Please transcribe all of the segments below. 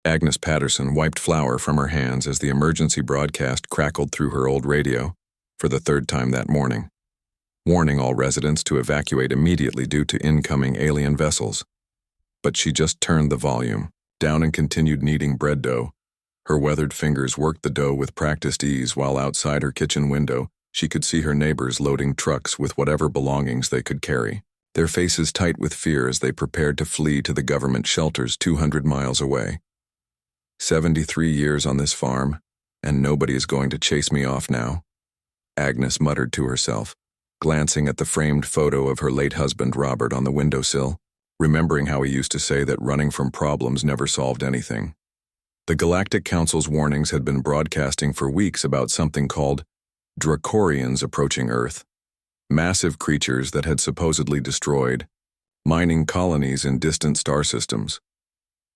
Agnes Patterson wiped flour from her hands as the emergency broadcast crackled through her old radio for the third time that morning, warning all residents to evacuate immediately due to incoming alien vessels. But she just turned the volume down and continued kneading bread dough. Her weathered fingers worked the dough with practiced ease while outside her kitchen window, she could see her neighbors loading trucks with whatever belongings they could carry, their faces tight with fear as they prepared to flee to the government shelters 200 miles away. 73 years on this farm, and nobody is going to chase me off now, Agnes muttered to herself, glancing at the framed photo of her late husband Robert on the windowsill, remembering how he used to say that running from problems never solved anything. The Galactic Council's warnings had been broadcasting for weeks about something called Dracorians approaching Earth, massive creatures that had supposedly destroyed mining colonies in distant star systems.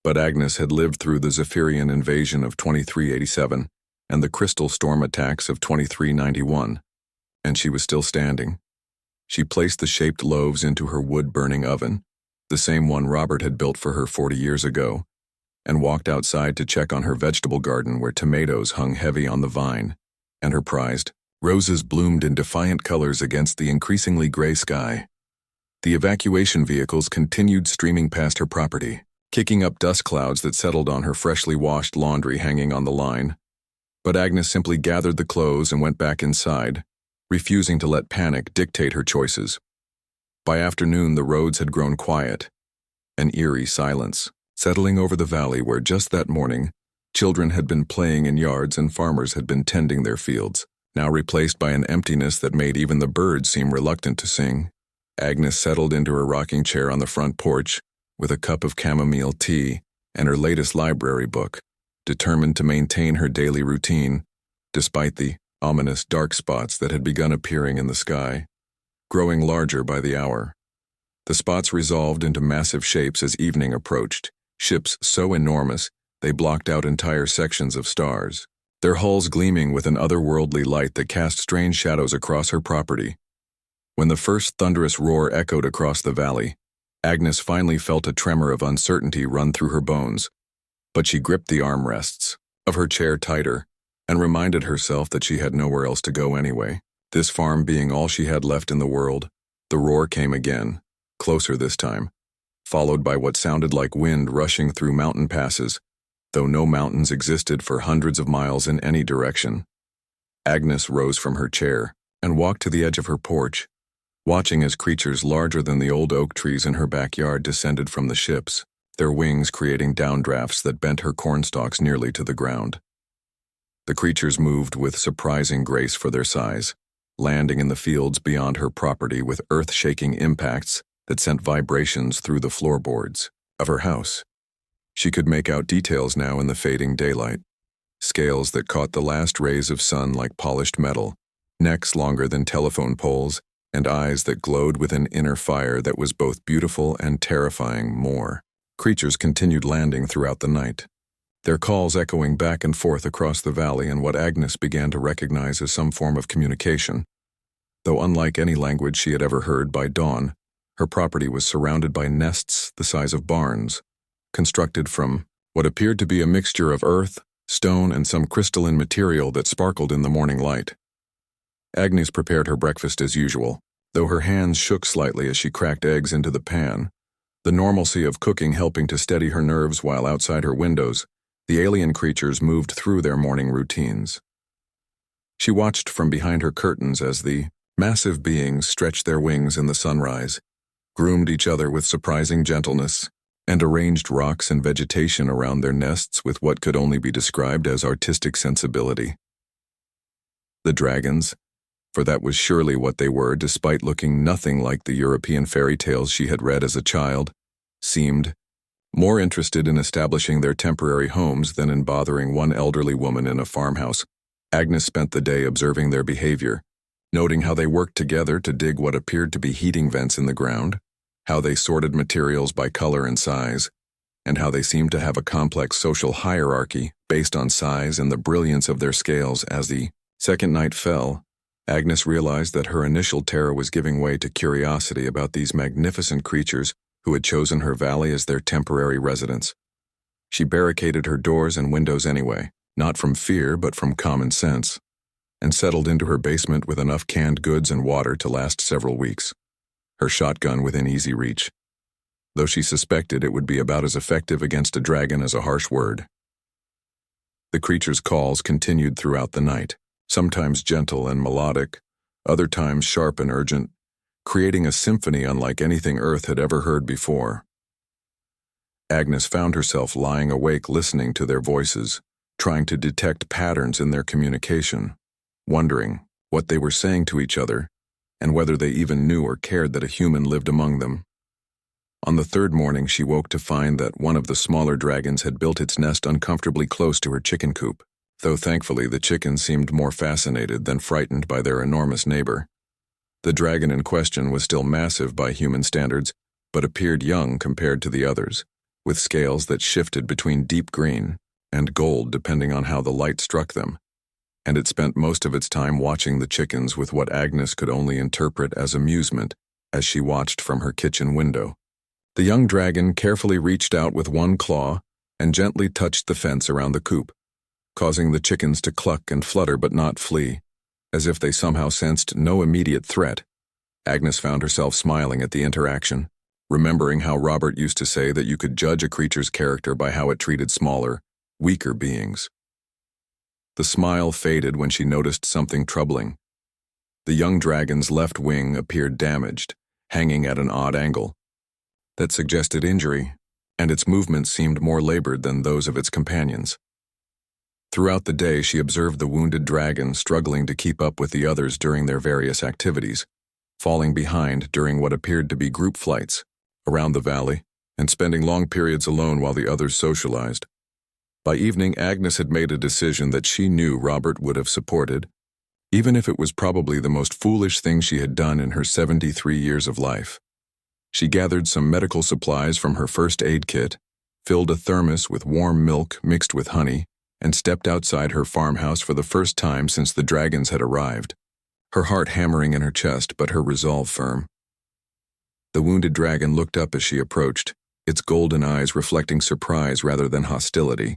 But Agnes had lived through the Zephyrian invasion of 2387 and the Crystal Storm attacks of 2391, and she was still standing. She placed the shaped loaves into her wood-burning oven, the same one Robert had built for her 40 years ago, and walked outside to check on her vegetable garden where tomatoes hung heavy on the vine, and her prized roses bloomed in defiant colors against the increasingly gray sky. The evacuation vehicles continued streaming past her property, kicking up dust clouds that settled on her freshly washed laundry hanging on the line. But Agnes simply gathered the clothes and went back inside, refusing to let panic dictate her choices. By afternoon, the roads had grown quiet, an eerie silence settling over the valley where just that morning, children had been playing in yards and farmers had been tending their fields, now replaced by an emptiness that made even the birds seem reluctant to sing. Agnes settled into her rocking chair on the front porch, with a cup of chamomile tea and her latest library book, determined to maintain her daily routine, despite the ominous dark spots that had begun appearing in the sky, growing larger by the hour. The spots resolved into massive shapes as evening approached, ships so enormous they blocked out entire sections of stars, their hulls gleaming with an otherworldly light that cast strange shadows across her property. When the first thunderous roar echoed across the valley, Agnes finally felt a tremor of uncertainty run through her bones, but she gripped the armrests of her chair tighter and reminded herself that she had nowhere else to go anyway. This farm being all she had left in the world, the roar came again, closer this time, followed by what sounded like wind rushing through mountain passes, though no mountains existed for hundreds of miles in any direction. Agnes rose from her chair and walked to the edge of her porch, watching as creatures larger than the old oak trees in her backyard descended from the ships, their wings creating downdrafts that bent her cornstalks nearly to the ground. The creatures moved with surprising grace for their size, landing in the fields beyond her property with earth-shaking impacts that sent vibrations through the floorboards of her house. She could make out details now in the fading daylight, scales that caught the last rays of sun like polished metal, necks longer than telephone poles, and eyes that glowed with an inner fire that was both beautiful and terrifying more. Creatures continued landing throughout the night, their calls echoing back and forth across the valley in what Agnes began to recognize as some form of communication. Though unlike any language she had ever heard by dawn, her property was surrounded by nests the size of barns, constructed from what appeared to be a mixture of earth, stone, and some crystalline material that sparkled in the morning light. Agnes prepared her breakfast as usual, though her hands shook slightly as she cracked eggs into the pan, the normalcy of cooking helping to steady her nerves while outside her windows, the alien creatures moved through their morning routines. She watched from behind her curtains as the massive beings stretched their wings in the sunrise, groomed each other with surprising gentleness, and arranged rocks and vegetation around their nests with what could only be described as artistic sensibility. The dragons, for that was surely what they were despite looking nothing like the European fairy tales she had read as a child, seemed more interested in establishing their temporary homes than in bothering one elderly woman in a farmhouse. Agnes spent the day observing their behavior, noting how they worked together to dig what appeared to be heating vents in the ground, how they sorted materials by color and size, and how they seemed to have a complex social hierarchy based on size and the brilliance of their scales. As the second night fell, Agnes realized that her initial terror was giving way to curiosity about these magnificent creatures who had chosen her valley as their temporary residence. She barricaded her doors and windows anyway, not from fear but from common sense, and settled into her basement with enough canned goods and water to last several weeks, her shotgun within easy reach, though she suspected it would be about as effective against a dragon as a harsh word. The creature's calls continued throughout the night, sometimes gentle and melodic, other times sharp and urgent, creating a symphony unlike anything Earth had ever heard before. Agnes found herself lying awake listening to their voices, trying to detect patterns in their communication, wondering what they were saying to each other and whether they even knew or cared that a human lived among them. On the third morning, she woke to find that one of the smaller dragons had built its nest uncomfortably close to her chicken coop, though thankfully the chickens seemed more fascinated than frightened by their enormous neighbor. The dragon in question was still massive by human standards, but appeared young compared to the others, with scales that shifted between deep green and gold depending on how the light struck them, and it spent most of its time watching the chickens with what Agnes could only interpret as amusement as she watched from her kitchen window. The young dragon carefully reached out with one claw and gently touched the fence around the coop, causing the chickens to cluck and flutter but not flee, as if they somehow sensed no immediate threat. Agnes found herself smiling at the interaction, remembering how Robert used to say that you could judge a creature's character by how it treated smaller, weaker beings. The smile faded when she noticed something troubling. The young dragon's left wing appeared damaged, hanging at an odd angle that suggested injury, and its movements seemed more labored than those of its companions. Throughout the day, she observed the wounded dragon struggling to keep up with the others during their various activities, falling behind during what appeared to be group flights around the valley, and spending long periods alone while the others socialized. By evening, Agnes had made a decision that she knew Robert would have supported, even if it was probably the most foolish thing she had done in her 73 years of life. She gathered some medical supplies from her first aid kit, filled a thermos with warm milk mixed with honey, and stepped outside her farmhouse for the first time since the dragons had arrived, her heart hammering in her chest but her resolve firm. The wounded dragon looked up as she approached, its golden eyes reflecting surprise rather than hostility,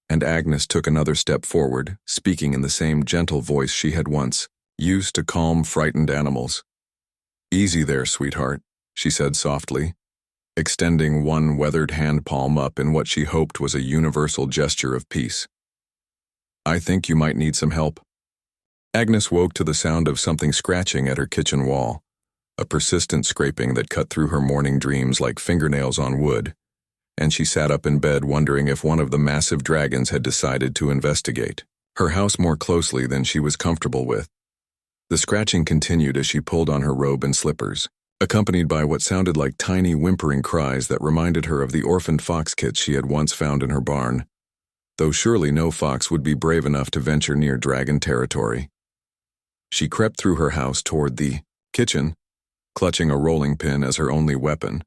and Agnes took another step forward, speaking in the same gentle voice she had once used to calm frightened animals. "Easy there, sweetheart," she said softly, extending one weathered hand palm up in what she hoped was a universal gesture of peace. "I think you might need some help." Agnes woke to the sound of something scratching at her kitchen wall, a persistent scraping that cut through her morning dreams like fingernails on wood, and she sat up in bed wondering if one of the massive dragons had decided to investigate her house more closely than she was comfortable with. The scratching continued as she pulled on her robe and slippers, accompanied by what sounded like tiny whimpering cries that reminded her of the orphaned fox kits she had once found in her barn, though surely no fox would be brave enough to venture near dragon territory. She crept through her house toward the kitchen, clutching a rolling pin as her only weapon,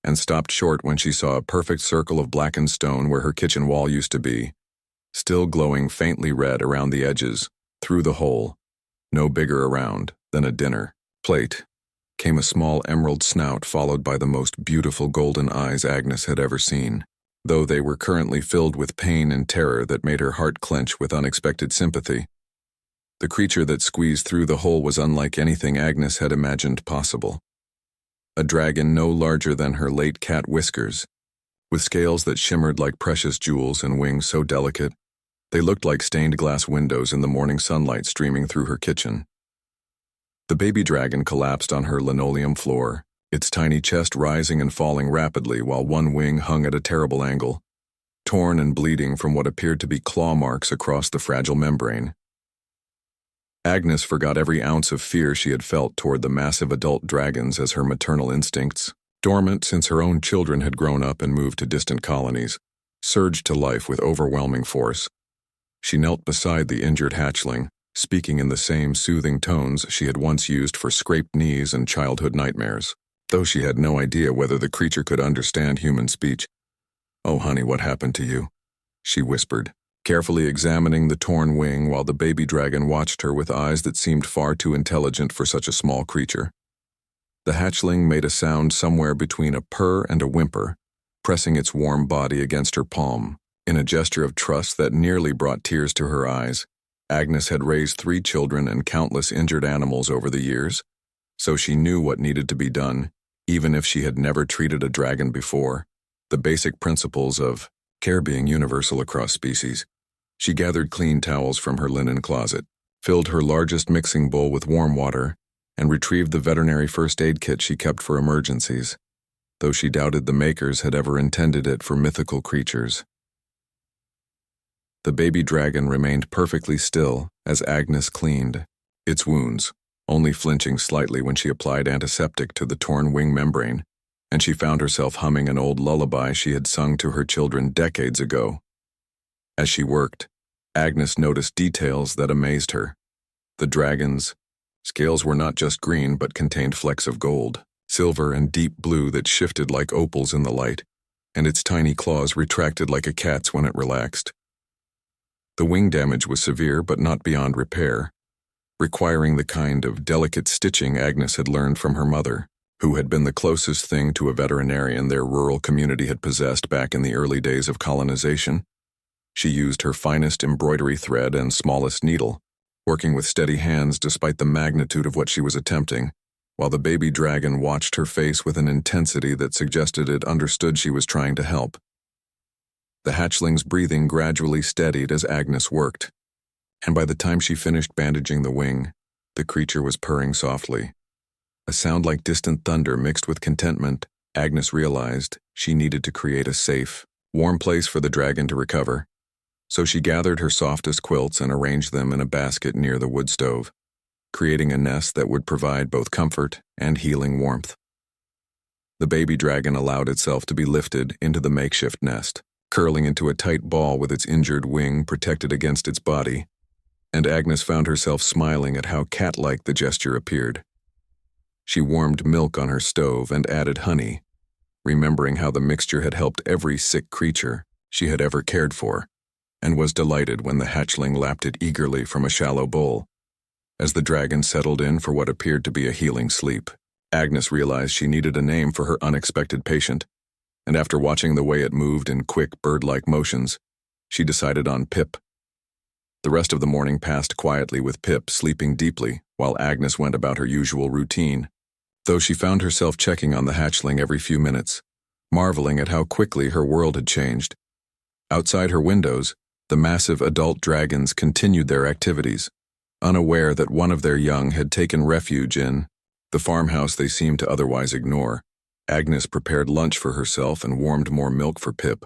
and stopped short when she saw a perfect circle of blackened stone where her kitchen wall used to be, still glowing faintly red around the edges. Through the hole, no bigger around than a dinner plate, came a small emerald snout followed by the most beautiful golden eyes Agnes had ever seen, though they were currently filled with pain and terror that made her heart clench with unexpected sympathy. The creature that squeezed through the hole was unlike anything Agnes had imagined possible. A dragon no larger than her late cat Whiskers, with scales that shimmered like precious jewels and wings so delicate, they looked like stained glass windows in the morning sunlight streaming through her kitchen. The baby dragon collapsed on her linoleum floor, its tiny chest rising and falling rapidly while one wing hung at a terrible angle, torn and bleeding from what appeared to be claw marks across the fragile membrane. Agnes forgot every ounce of fear she had felt toward the massive adult dragons as her maternal instincts, dormant since her own children had grown up and moved to distant colonies, surged to life with overwhelming force. She knelt beside the injured hatchling, speaking in the same soothing tones she had once used for scraped knees and childhood nightmares, though she had no idea whether the creature could understand human speech. "Oh, honey, what happened to you?" she whispered, carefully examining the torn wing while the baby dragon watched her with eyes that seemed far too intelligent for such a small creature. The hatchling made a sound somewhere between a purr and a whimper, pressing its warm body against her palm, In a gesture of trust that nearly brought tears to her eyes, Agnes had raised 3 children and countless injured animals over the years, so she knew what needed to be done, even if she had never treated a dragon before, the basic principles of care being universal across species. She gathered clean towels from her linen closet, filled her largest mixing bowl with warm water, and retrieved the veterinary first aid kit she kept for emergencies, though she doubted the makers had ever intended it for mythical creatures. The baby dragon remained perfectly still as Agnes cleaned its wounds, only flinching slightly when she applied antiseptic to the torn wing membrane, and she found herself humming an old lullaby she had sung to her children decades ago. As she worked, Agnes noticed details that amazed her. The dragon's scales were not just green but contained flecks of gold, silver, and deep blue that shifted like opals in the light, and its tiny claws retracted like a cat's when it relaxed. The wing damage was severe but not beyond repair, requiring the kind of delicate stitching Agnes had learned from her mother, who had been the closest thing to a veterinarian their rural community had possessed back in the early days of colonization. She used her finest embroidery thread and smallest needle, working with steady hands despite the magnitude of what she was attempting, while the baby dragon watched her face with an intensity that suggested it understood she was trying to help. The hatchling's breathing gradually steadied as Agnes worked, and by the time she finished bandaging the wing, the creature was purring softly. A sound like distant thunder mixed with contentment, Agnes realized she needed to create a safe, warm place for the dragon to recover, so she gathered her softest quilts and arranged them in a basket near the wood stove, creating a nest that would provide both comfort and healing warmth. The baby dragon allowed itself to be lifted into the makeshift nest, curling into a tight ball with its injured wing protected against its body, and Agnes found herself smiling at how cat-like the gesture appeared. She warmed milk on her stove and added honey, remembering how the mixture had helped every sick creature she had ever cared for, and was delighted when the hatchling lapped it eagerly from a shallow bowl. As the dragon settled in for what appeared to be a healing sleep, Agnes realized she needed a name for her unexpected patient, and after watching the way it moved in quick, bird-like motions, she decided on Pip. The rest of the morning passed quietly with Pip sleeping deeply while Agnes went about her usual routine, though she found herself checking on the hatchling every few minutes, marveling at how quickly her world had changed. Outside her windows, the massive adult dragons continued their activities, unaware that one of their young had taken refuge in the farmhouse they seemed to otherwise ignore. Agnes prepared lunch for herself and warmed more milk for Pip,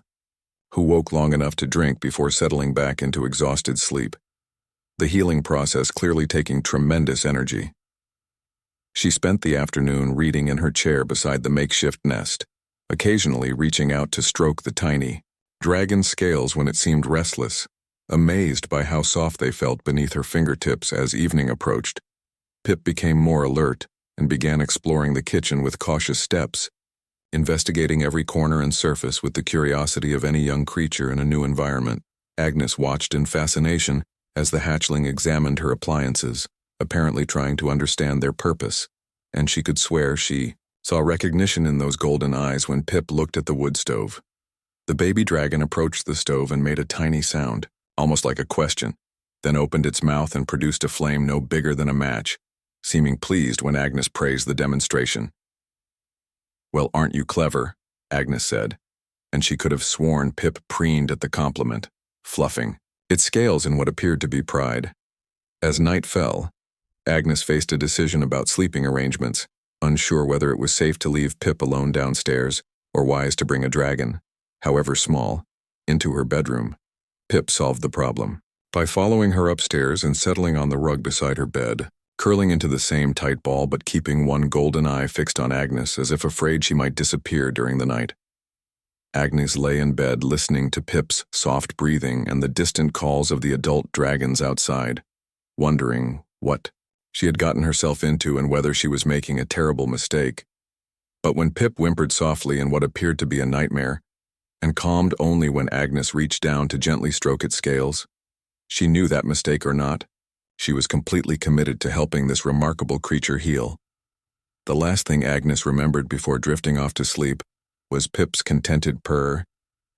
who woke long enough to drink before settling back into exhausted sleep, the healing process clearly taking tremendous energy. She spent the afternoon reading in her chair beside the makeshift nest, occasionally reaching out to stroke the tiny dragon's scales when it seemed restless, amazed by how soft they felt beneath her fingertips. As evening approached, Pip became more alert and began exploring the kitchen with cautious steps, investigating every corner and surface with the curiosity of any young creature in a new environment. Agnes watched in fascination as the hatchling examined her appliances, apparently trying to understand their purpose, and she could swear she saw recognition in those golden eyes when Pip looked at the wood stove. The baby dragon approached the stove and made a tiny sound, almost like a question, then opened its mouth and produced a flame no bigger than a match, seeming pleased when Agnes praised the demonstration. "Well, aren't you clever?" Agnes said, and she could have sworn Pip preened at the compliment, fluffing its scales in what appeared to be pride. As night fell, Agnes faced a decision about sleeping arrangements, unsure whether it was safe to leave Pip alone downstairs or wise to bring a dragon, however small, into her bedroom. Pip solved the problem by following her upstairs and settling on the rug beside her bed, curling into the same tight ball but keeping one golden eye fixed on Agnes as if afraid she might disappear during the night. Agnes lay in bed listening to Pip's soft breathing and the distant calls of the adult dragons outside, wondering what she had gotten herself into and whether she was making a terrible mistake. But when Pip whimpered softly in what appeared to be a nightmare, and calmed only when Agnes reached down to gently stroke its scales, she knew that, mistake or not, she was completely committed to helping this remarkable creature heal. The last thing Agnes remembered before drifting off to sleep was Pip's contented purr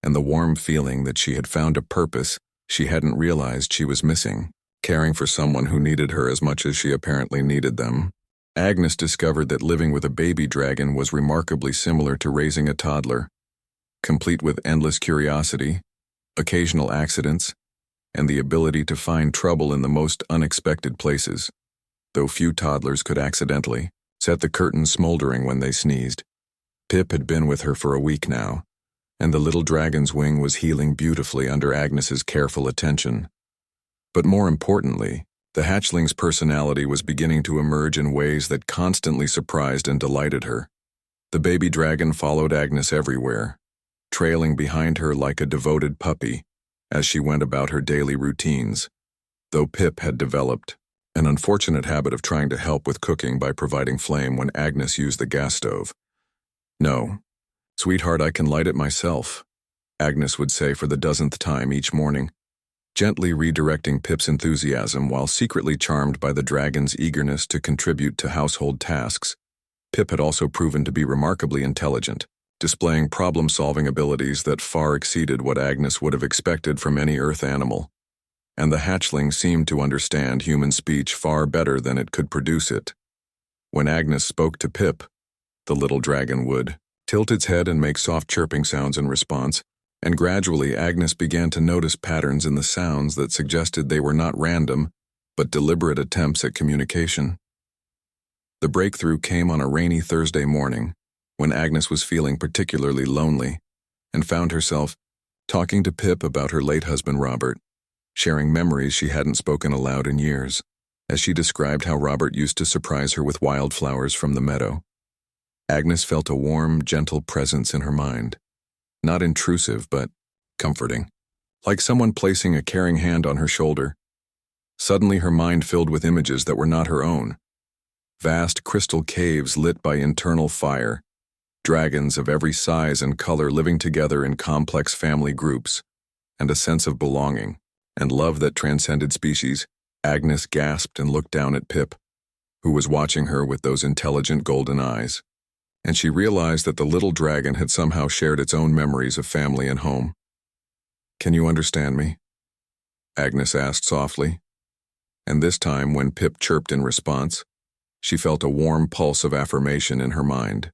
and the warm feeling that she had found a purpose she hadn't realized she was missing, caring for someone who needed her as much as she apparently needed them. Agnes discovered that living with a baby dragon was remarkably similar to raising a toddler, complete with endless curiosity, occasional accidents, and the ability to find trouble in the most unexpected places, though few toddlers could accidentally set the curtains smoldering when they sneezed. Pip had been with her for a week now, and the little dragon's wing was healing beautifully under Agnes's careful attention. But more importantly, the hatchling's personality was beginning to emerge in ways that constantly surprised and delighted her. The baby dragon followed Agnes everywhere, trailing behind her like a devoted puppy as she went about her daily routines, though Pip had developed an unfortunate habit of trying to help with cooking by providing flame when Agnes used the gas stove. "No, sweetheart, I can light it myself," Agnes would say for the dozenth time each morning, gently redirecting Pip's enthusiasm while secretly charmed by the dragon's eagerness to contribute to household tasks. Pip had also proven to be remarkably intelligent, displaying problem-solving abilities that far exceeded what Agnes would have expected from any Earth animal, and the hatchling seemed to understand human speech far better than it could produce it. When Agnes spoke to Pip, the little dragon would tilt its head and make soft chirping sounds in response, and gradually Agnes began to notice patterns in the sounds that suggested they were not random, but deliberate attempts at communication. The breakthrough came on a rainy Thursday morning, when Agnes was feeling particularly lonely, and found herself talking to Pip about her late husband Robert, sharing memories she hadn't spoken aloud in years, as she described how Robert used to surprise her with wildflowers from the meadow. Agnes felt a warm, gentle presence in her mind, not intrusive but comforting, like someone placing a caring hand on her shoulder. Suddenly her mind filled with images that were not her own. Vast crystal caves lit by internal fire, dragons of every size and color living together in complex family groups, and a sense of belonging and love that transcended species. Agnes gasped and looked down at Pip, who was watching her with those intelligent golden eyes, and she realized that the little dragon had somehow shared its own memories of family and home. "Can you understand me?" Agnes asked softly, and this time when Pip chirped in response, she felt a warm pulse of affirmation in her mind.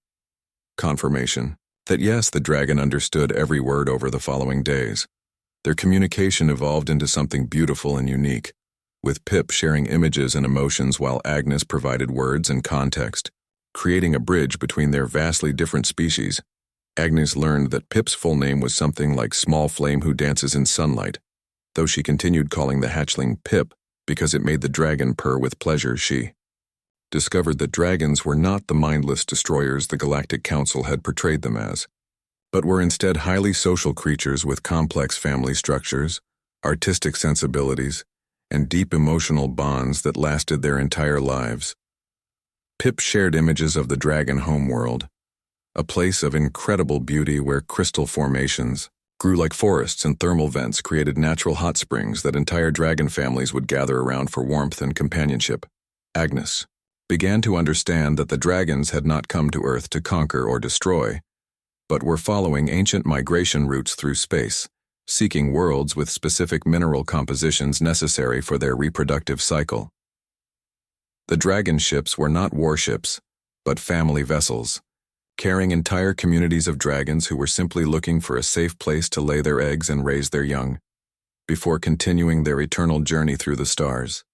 Confirmation that yes, the dragon understood every word over the following days. Their communication evolved into something beautiful and unique, with Pip sharing images and emotions while Agnes provided words and context, creating a bridge between their vastly different species. Agnes learned that Pip's full name was something like Small Flame Who Dances in Sunlight, though she continued calling the hatchling Pip because it made the dragon purr with pleasure. She discovered that dragons were not the mindless destroyers the Galactic Council had portrayed them as, but were instead highly social creatures with complex family structures, artistic sensibilities, and deep emotional bonds that lasted their entire lives. Pip shared images of the dragon homeworld, a place of incredible beauty where crystal formations grew like forests and thermal vents created natural hot springs that entire dragon families would gather around for warmth and companionship. Agnes began to understand that the dragons had not come to Earth to conquer or destroy, but were following ancient migration routes through space, seeking worlds with specific mineral compositions necessary for their reproductive cycle. The dragon ships were not warships, but family vessels, carrying entire communities of dragons who were simply looking for a safe place to lay their eggs and raise their young, before continuing their eternal journey through the stars.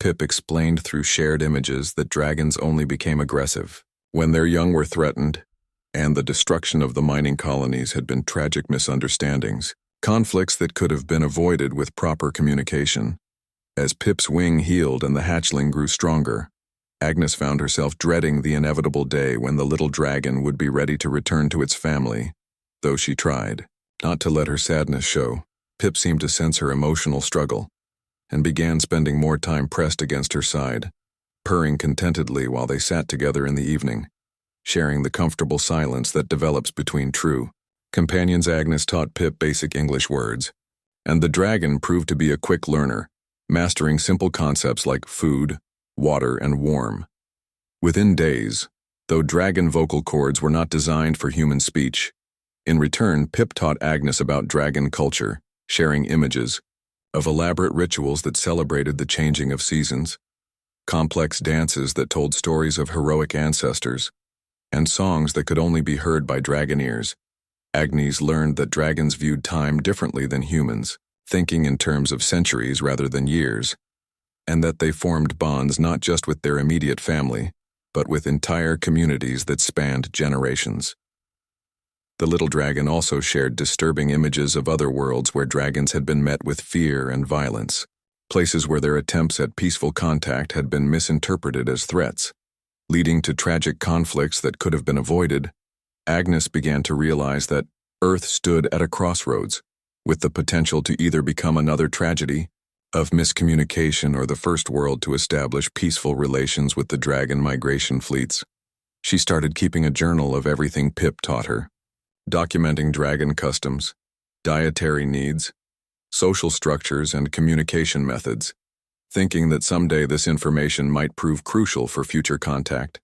Pip explained through shared images that dragons only became aggressive when their young were threatened, and the destruction of the mining colonies had been tragic misunderstandings, conflicts that could have been avoided with proper communication. As Pip's wing healed and the hatchling grew stronger, Agnes found herself dreading the inevitable day when the little dragon would be ready to return to its family. Though she tried not to let her sadness show, Pip seemed to sense her emotional struggle and began spending more time pressed against her side, purring contentedly while they sat together in the evening, sharing the comfortable silence that develops between true companions. Agnes taught Pip basic English words, and the dragon proved to be a quick learner, mastering simple concepts like food, water, and warm. Within days, though dragon vocal cords were not designed for human speech, In return, Pip taught Agnes about dragon culture, sharing images of elaborate rituals that celebrated the changing of seasons, complex dances that told stories of heroic ancestors, and songs that could only be heard by dragon ears. Agnes learned that dragons viewed time differently than humans, thinking in terms of centuries rather than years, and that they formed bonds not just with their immediate family, but with entire communities that spanned generations. The little dragon also shared disturbing images of other worlds where dragons had been met with fear and violence, places where their attempts at peaceful contact had been misinterpreted as threats, leading to tragic conflicts that could have been avoided. Agnes began to realize that Earth stood at a crossroads, with the potential to either become another tragedy of miscommunication or the first world to establish peaceful relations with the dragon migration fleets. She started keeping a journal of everything Pip taught her, documenting dragon customs, dietary needs, social structures, and communication methods, thinking that someday this information might prove crucial for future contact.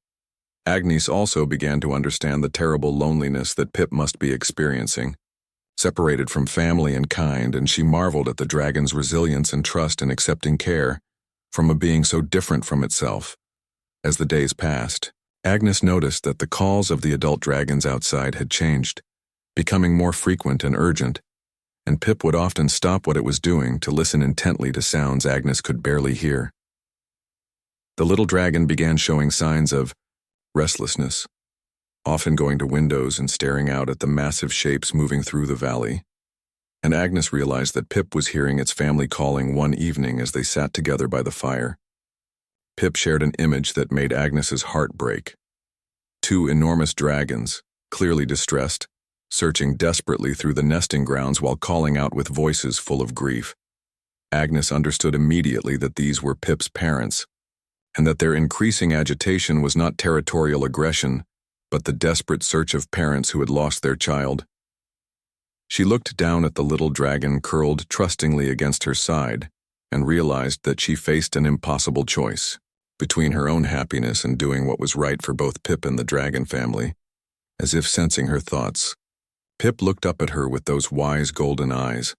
Agnes also began to understand the terrible loneliness that Pip must be experiencing, separated from family and kind, and she marveled at the dragon's resilience and trust in accepting care from a being so different from itself. As the days passed, Agnes noticed that the calls of the adult dragons outside had changed, becoming more frequent and urgent, and Pip would often stop what it was doing to listen intently to sounds Agnes could barely hear. The little dragon began showing signs of restlessness, often going to windows and staring out at the massive shapes moving through the valley, and Agnes realized that Pip was hearing its family calling one evening as they sat together by the fire. Pip shared an image that made Agnes's heart break. Two enormous dragons, clearly distressed, searching desperately through the nesting grounds while calling out with voices full of grief. Agnes understood immediately that these were Pip's parents, and that their increasing agitation was not territorial aggression, but the desperate search of parents who had lost their child. She looked down at the little dragon curled trustingly against her side and realized that she faced an impossible choice between her own happiness and doing what was right for both Pip and the dragon family. As if sensing her thoughts, Pip looked up at her with those wise golden eyes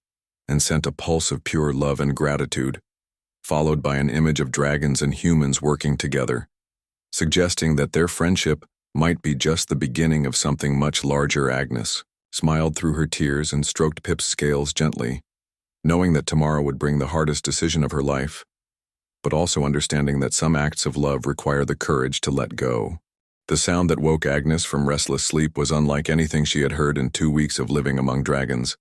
and sent a pulse of pure love and gratitude, followed by an image of dragons and humans working together, suggesting that their friendship might be just the beginning of something much larger. Agnes smiled through her tears and stroked Pip's scales gently, knowing that tomorrow would bring the hardest decision of her life, but also understanding that some acts of love require the courage to let go. The sound that woke Agnes from restless sleep was unlike anything she had heard in 2 weeks of living among dragons,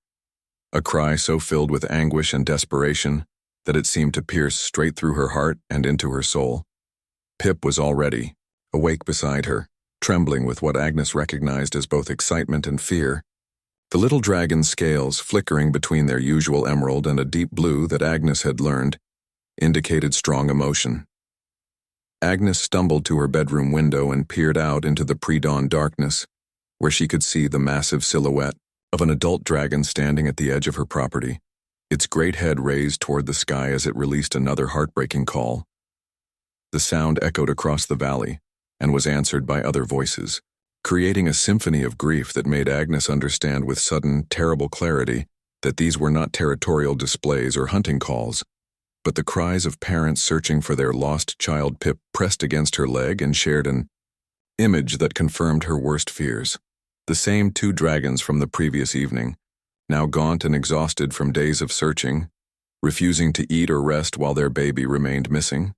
a cry so filled with anguish and desperation that it seemed to pierce straight through her heart and into her soul. Pip was already awake beside her, trembling with what Agnes recognized as both excitement and fear. The little dragon's scales, flickering between their usual emerald and a deep blue that Agnes had learned, indicated strong emotion. Agnes stumbled to her bedroom window and peered out into the pre-dawn darkness, where she could see the massive silhouette of an adult dragon standing at the edge of her property, its great head raised toward the sky as it released another heartbreaking call. The sound echoed across the valley and was answered by other voices, creating a symphony of grief that made Agnes understand with sudden, terrible clarity that these were not territorial displays or hunting calls, but the cries of parents searching for their lost child. Pip pressed against her leg and shared an image that confirmed her worst fears. The same 2 dragons from the previous evening, now gaunt and exhausted from days of searching, refusing to eat or rest while their baby remained missing.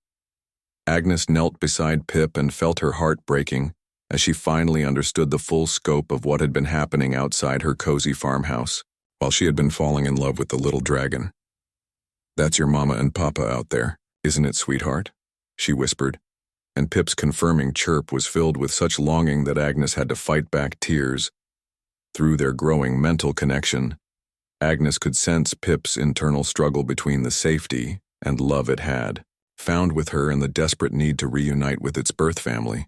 Agnes knelt beside Pip and felt her heart breaking as she finally understood the full scope of what had been happening outside her cozy farmhouse while she had been falling in love with the little dragon. "That's your mama and papa out there, isn't it, sweetheart?" she whispered, and Pip's confirming chirp was filled with such longing that Agnes had to fight back tears. Through their growing mental connection, Agnes could sense Pip's internal struggle between the safety and love it had found with her and the desperate need to reunite with its birth family.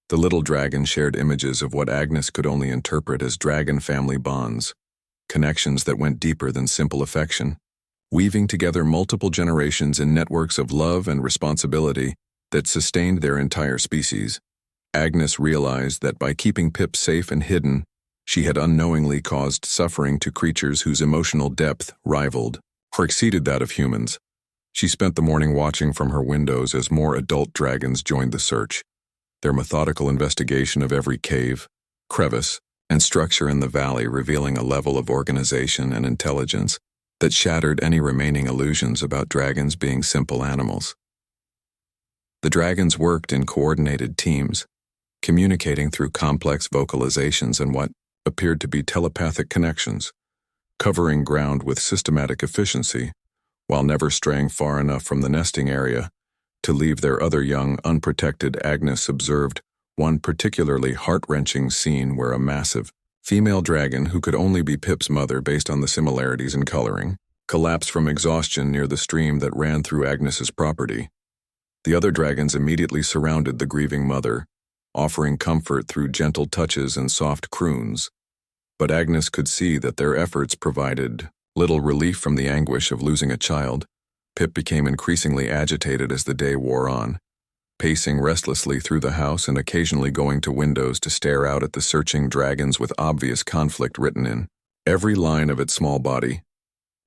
The little dragon shared images of what Agnes could only interpret as dragon family bonds, connections that went deeper than simple affection, weaving together multiple generations in networks of love and responsibility that sustained their entire species. Agnes realized that by keeping Pip safe and hidden, She had unknowingly caused suffering to creatures whose emotional depth rivaled or exceeded that of humans. She spent the morning watching from her windows as more adult dragons joined the search, their methodical investigation of every cave, crevice, and structure in the valley revealing a level of organization and intelligence that shattered any remaining illusions about dragons being simple animals. The dragons worked in coordinated teams, communicating through complex vocalizations and what appeared to be telepathic connections, covering ground with systematic efficiency, while never straying far enough from the nesting area to leave their other young, unprotected. Agnes observed one particularly heart-wrenching scene where a massive, female dragon who could only be Pip's mother based on the similarities in coloring, collapsed from exhaustion near the stream that ran through Agnes's property. The other dragons immediately surrounded the grieving mother, offering comfort through gentle touches and soft croons. But Agnes could see that their efforts provided little relief from the anguish of losing a child. Pip became increasingly agitated as the day wore on, pacing restlessly through the house and occasionally going to windows to stare out at the searching dragons with obvious conflict written in every line of its small body.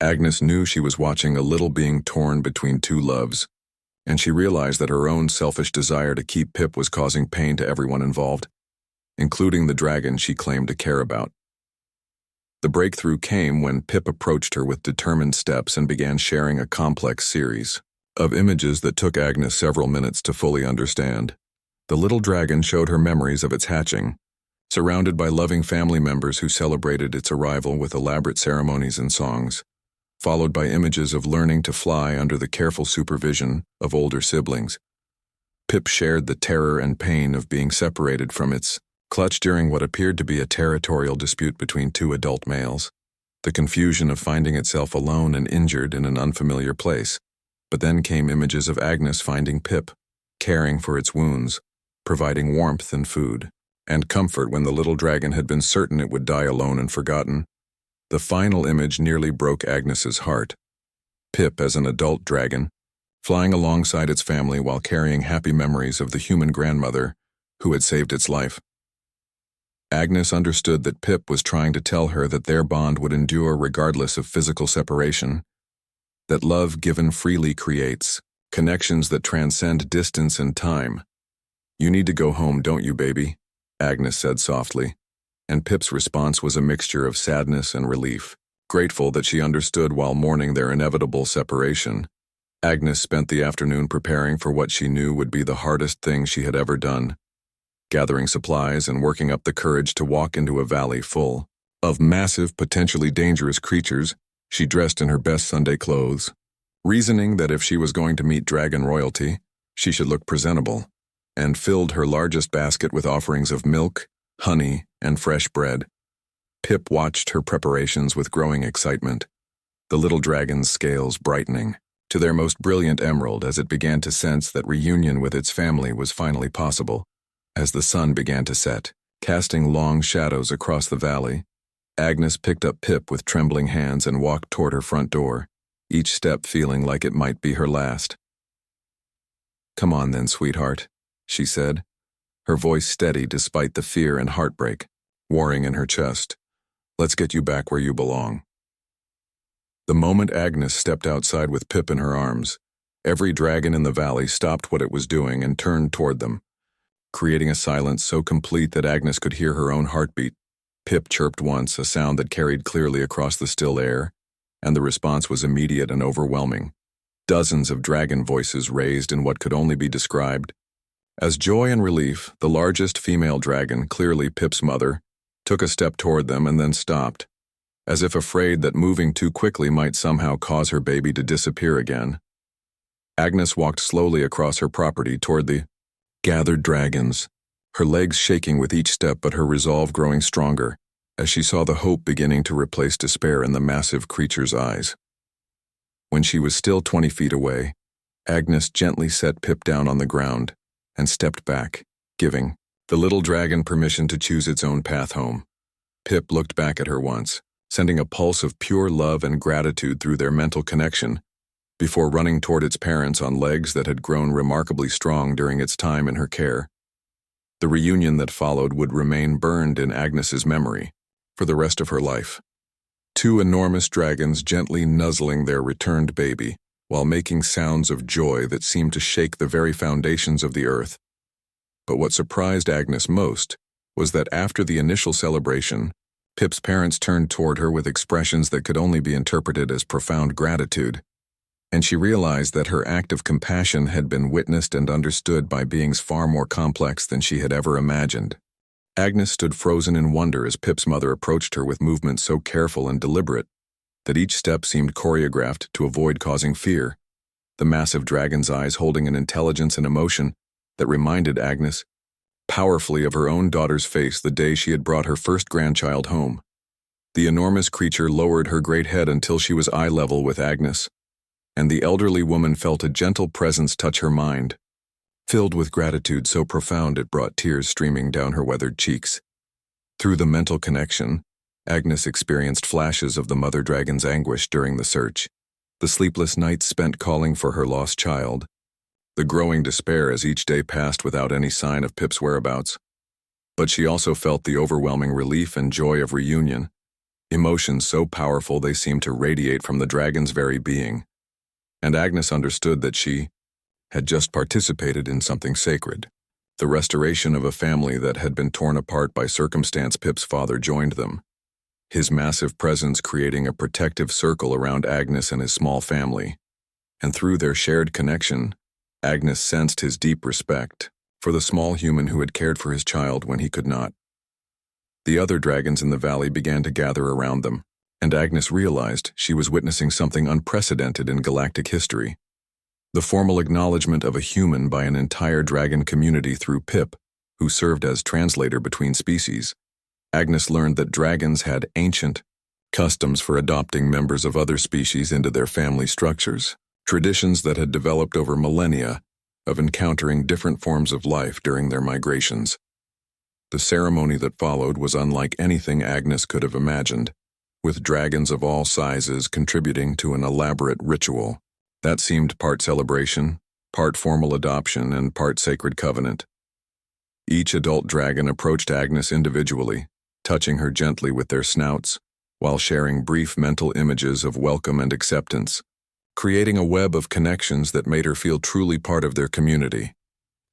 Agnes knew she was watching a little being torn between two loves, and she realized that her own selfish desire to keep Pip was causing pain to everyone involved, including the dragon she claimed to care about. The breakthrough came when Pip approached her with determined steps and began sharing a complex series of images that took Agnes several minutes to fully understand. The little dragon showed her memories of its hatching, surrounded by loving family members who celebrated its arrival with elaborate ceremonies and songs, followed by images of learning to fly under the careful supervision of older siblings. Pip shared the terror and pain of being separated from its clutch during what appeared to be a territorial dispute between two adult males, the confusion of finding itself alone and injured in an unfamiliar place. But then came images of Agnes finding Pip, caring for its wounds, providing warmth and food, and comfort when the little dragon had been certain it would die alone and forgotten. The final image nearly broke Agnes's heart. Pip as an adult dragon, flying alongside its family while carrying happy memories of the human grandmother who had saved its life. Agnes understood that Pip was trying to tell her that their bond would endure regardless of physical separation, that love given freely creates connections that transcend distance and time. "You need to go home, don't you, baby?" Agnes said softly, and Pip's response was a mixture of sadness and relief, grateful that she understood while mourning their inevitable separation. Agnes spent the afternoon preparing for what she knew would be the hardest thing she had ever done, gathering supplies and working up the courage to walk into a valley full of massive, potentially dangerous creatures. She dressed in her best Sunday clothes, reasoning that if she was going to meet dragon royalty, she should look presentable, and filled her largest basket with offerings of milk, honey, and fresh bread. Pip watched her preparations with growing excitement, the little dragon's scales brightening to their most brilliant emerald as it began to sense that reunion with its family was finally possible. As the sun began to set, casting long shadows across the valley, Agnes picked up Pip with trembling hands and walked toward her front door, each step feeling like it might be her last. "Come on then, sweetheart," she said, her voice steady despite the fear and heartbreak warring in her chest. "Let's get you back where you belong." The moment Agnes stepped outside with Pip in her arms, every dragon in the valley stopped what it was doing and turned toward them, creating a silence so complete that Agnes could hear her own heartbeat. Pip chirped once, a sound that carried clearly across the still air, and the response was immediate and overwhelming. Dozens of dragon voices raised in what could only be described as joy and relief. The largest female dragon, clearly Pip's mother, took a step toward them and then stopped, as if afraid that moving too quickly might somehow cause her baby to disappear again. Agnes walked slowly across her property toward the gathered dragons, her legs shaking with each step but her resolve growing stronger as she saw the hope beginning to replace despair in the massive creature's eyes. When she was still 20 feet away, Agnes gently set Pip down on the ground and stepped back, giving the little dragon permission to choose its own path home. Pip looked back at her once, sending a pulse of pure love and gratitude through their mental connection, before running toward its parents on legs that had grown remarkably strong during its time in her care. The reunion that followed would remain burned in Agnes's memory, for the rest of her life. Two enormous dragons gently nuzzling their returned baby, while making sounds of joy that seemed to shake the very foundations of the earth. But what surprised Agnes most was that after the initial celebration, Pip's parents turned toward her with expressions that could only be interpreted as profound gratitude, and she realized that her act of compassion had been witnessed and understood by beings far more complex than she had ever imagined. Agnes stood frozen in wonder as Pip's mother approached her with movements so careful and deliberate that each step seemed choreographed to avoid causing fear, the massive dragon's eyes holding an intelligence and emotion that reminded Agnes powerfully of her own daughter's face the day she had brought her first grandchild home. The enormous creature lowered her great head until she was eye level with Agnes, and the elderly woman felt a gentle presence touch her mind, filled with gratitude so profound it brought tears streaming down her weathered cheeks. Through the mental connection, Agnes experienced flashes of the mother dragon's anguish during the search, the sleepless nights spent calling for her lost child, the growing despair as each day passed without any sign of Pip's whereabouts. But she also felt the overwhelming relief and joy of reunion, emotions so powerful they seemed to radiate from the dragon's very being. And Agnes understood that she had just participated in something sacred, the restoration of a family that had been torn apart by circumstance. Pip's father joined them, his massive presence creating a protective circle around Agnes and his small family. And through their shared connection, Agnes sensed his deep respect for the small human who had cared for his child when he could not. The other dragons in the valley began to gather around them, and Agnes realized she was witnessing something unprecedented in galactic history. The formal acknowledgement of a human by an entire dragon community through Pip, who served as translator between species. Agnes learned that dragons had ancient customs for adopting members of other species into their family structures, traditions that had developed over millennia of encountering different forms of life during their migrations. The ceremony that followed was unlike anything Agnes could have imagined, with dragons of all sizes contributing to an elaborate ritual that seemed part celebration, part formal adoption, and part sacred covenant. Each adult dragon approached Agnes individually, touching her gently with their snouts, while sharing brief mental images of welcome and acceptance, creating a web of connections that made her feel truly part of their community.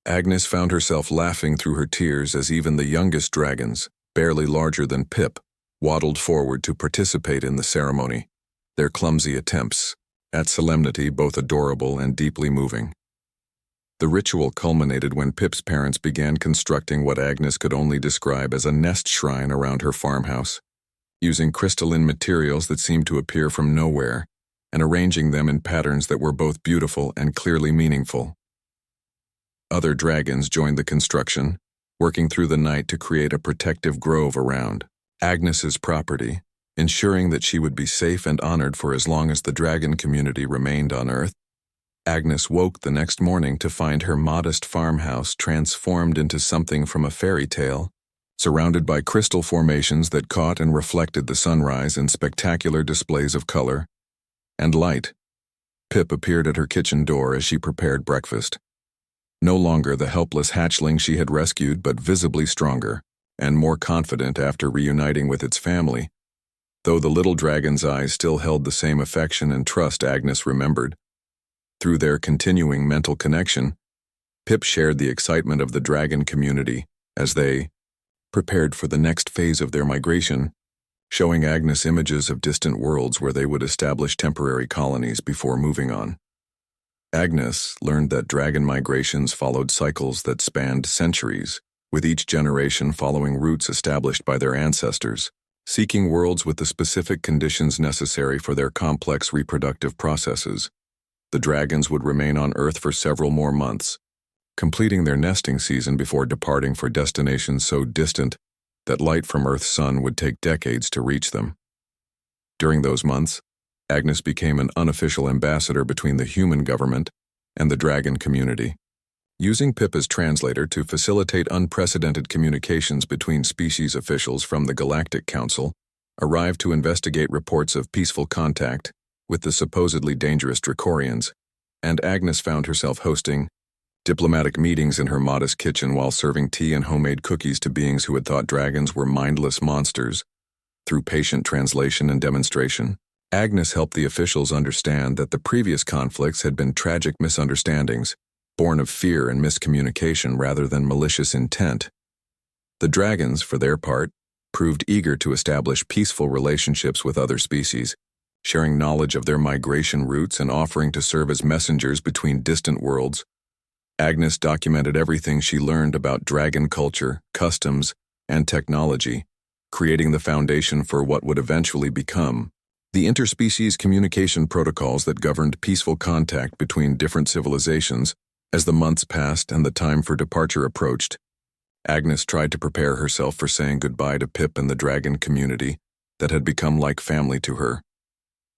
Agnes found herself laughing through her tears as even the youngest dragons, barely larger than Pip, waddled forward to participate in the ceremony, their clumsy attempts at solemnity both adorable and deeply moving. The ritual culminated when Pip's parents began constructing what Agnes could only describe as a nest shrine around her farmhouse, using crystalline materials that seemed to appear from nowhere, and arranging them in patterns that were both beautiful and clearly meaningful. Other dragons joined the construction, working through the night to create a protective grove around Agnes's property, ensuring that she would be safe and honored for as long as the dragon community remained on Earth. Agnes woke the next morning to find her modest farmhouse transformed into something from a fairy tale, surrounded by crystal formations that caught and reflected the sunrise in spectacular displays of color and light. Pip appeared at her kitchen door as she prepared breakfast. No longer the helpless hatchling she had rescued, but visibly stronger and more confident after reuniting with its family. Though the little dragon's eyes still held the same affection and trust, Agnes remembered. Through their continuing mental connection, Pip shared the excitement of the dragon community as they prepared for the next phase of their migration, showing Agnes images of distant worlds where they would establish temporary colonies before moving on. Agnes learned that dragon migrations followed cycles that spanned centuries, with each generation following routes established by their ancestors, seeking worlds with the specific conditions necessary for their complex reproductive processes. The dragons would remain on Earth for several more months, completing their nesting season before departing for destinations so distant that light from Earth's sun would take decades to reach them. During those months, Agnes became an unofficial ambassador between the human government and the dragon community, using Pip as translator to facilitate unprecedented communications between species officials from the Galactic Council, arrived to investigate reports of peaceful contact with the supposedly dangerous Dracorians, and Agnes found herself hosting diplomatic meetings in her modest kitchen while serving tea and homemade cookies to beings who had thought dragons were mindless monsters Through patient translation and demonstration, Agnes helped the officials understand that the previous conflicts had been tragic misunderstandings, born of fear and miscommunication rather than malicious intent. The dragons, for their part, proved eager to establish peaceful relationships with other species, sharing knowledge of their migration routes and offering to serve as messengers between distant worlds. Agnes documented everything she learned about dragon culture, customs, and technology, creating the foundation for what would eventually become the interspecies communication protocols that governed peaceful contact between different civilizations. As the months passed and the time for departure approached, Agnes tried to prepare herself for saying goodbye to Pip and the dragon community that had become like family to her.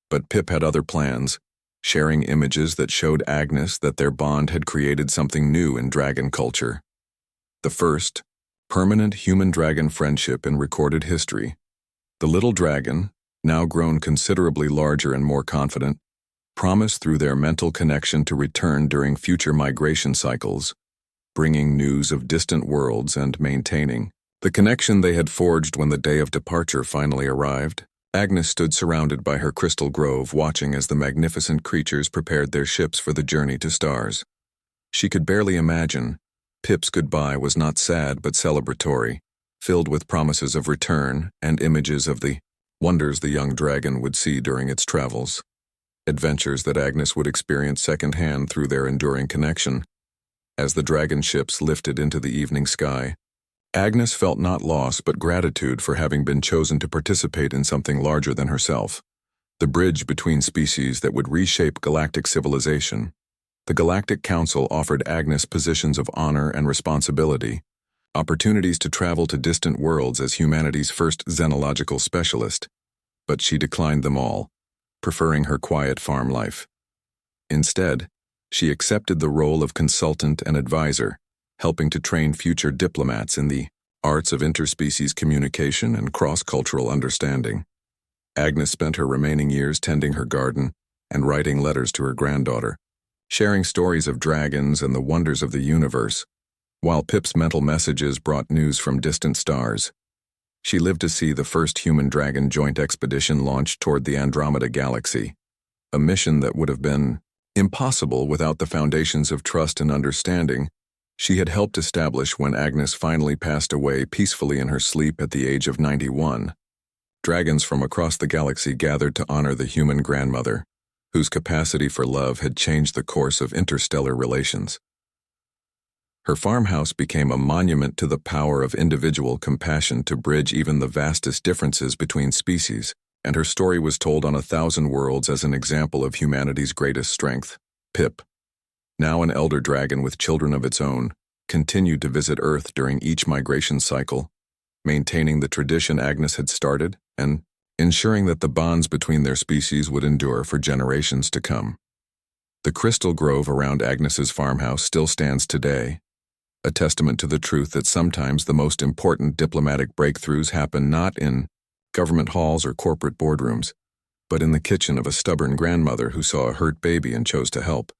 But Pip had other plans, sharing images that showed Agnes that their bond had created something new in dragon culture. The first, permanent human-dragon friendship in recorded history. The little dragon, now grown considerably larger and more confident, promised through their mental connection to return during future migration cycles, bringing news of distant worlds and maintaining the connection they had forged when the day of departure finally arrived. Agnes stood surrounded by her crystal grove, watching as the magnificent creatures prepared their ships for the journey to stars. She could barely imagine. Pip's goodbye was not sad but celebratory, filled with promises of return and images of the wonders the young dragon would see during its travels. Adventures that Agnes would experience secondhand through their enduring connection. As the dragon ships lifted into the evening sky, Agnes felt not loss but gratitude for having been chosen to participate in something larger than herself, the bridge between species that would reshape galactic civilization. The Galactic Council offered Agnes positions of honor and responsibility, opportunities to travel to distant worlds as humanity's first xenological specialist, but she declined them all, preferring her quiet farm life. Instead, she accepted the role of consultant and advisor, helping to train future diplomats in the arts of interspecies communication and cross-cultural understanding. Agnes spent her remaining years tending her garden and writing letters to her granddaughter, sharing stories of dragons and the wonders of the universe, while Pip's mental messages brought news from distant stars. She lived to see the first human-dragon joint expedition launched toward the Andromeda Galaxy, a mission that would have been impossible without the foundations of trust and understanding she had helped establish when Agnes finally passed away peacefully in her sleep at the age of 91. Dragons from across the galaxy gathered to honor the human grandmother, whose capacity for love had changed the course of interstellar relations. Her farmhouse became a monument to the power of individual compassion to bridge even the vastest differences between species, and her story was told on 1,000 worlds as an example of humanity's greatest strength. Pip, now an elder dragon with children of its own, continued to visit Earth during each migration cycle, maintaining the tradition Agnes had started and ensuring that the bonds between their species would endure for generations to come. The crystal grove around Agnes's farmhouse still stands today, a testament to the truth that sometimes the most important diplomatic breakthroughs happen not in government halls or corporate boardrooms, but in the kitchen of a stubborn grandmother who saw a hurt baby and chose to help.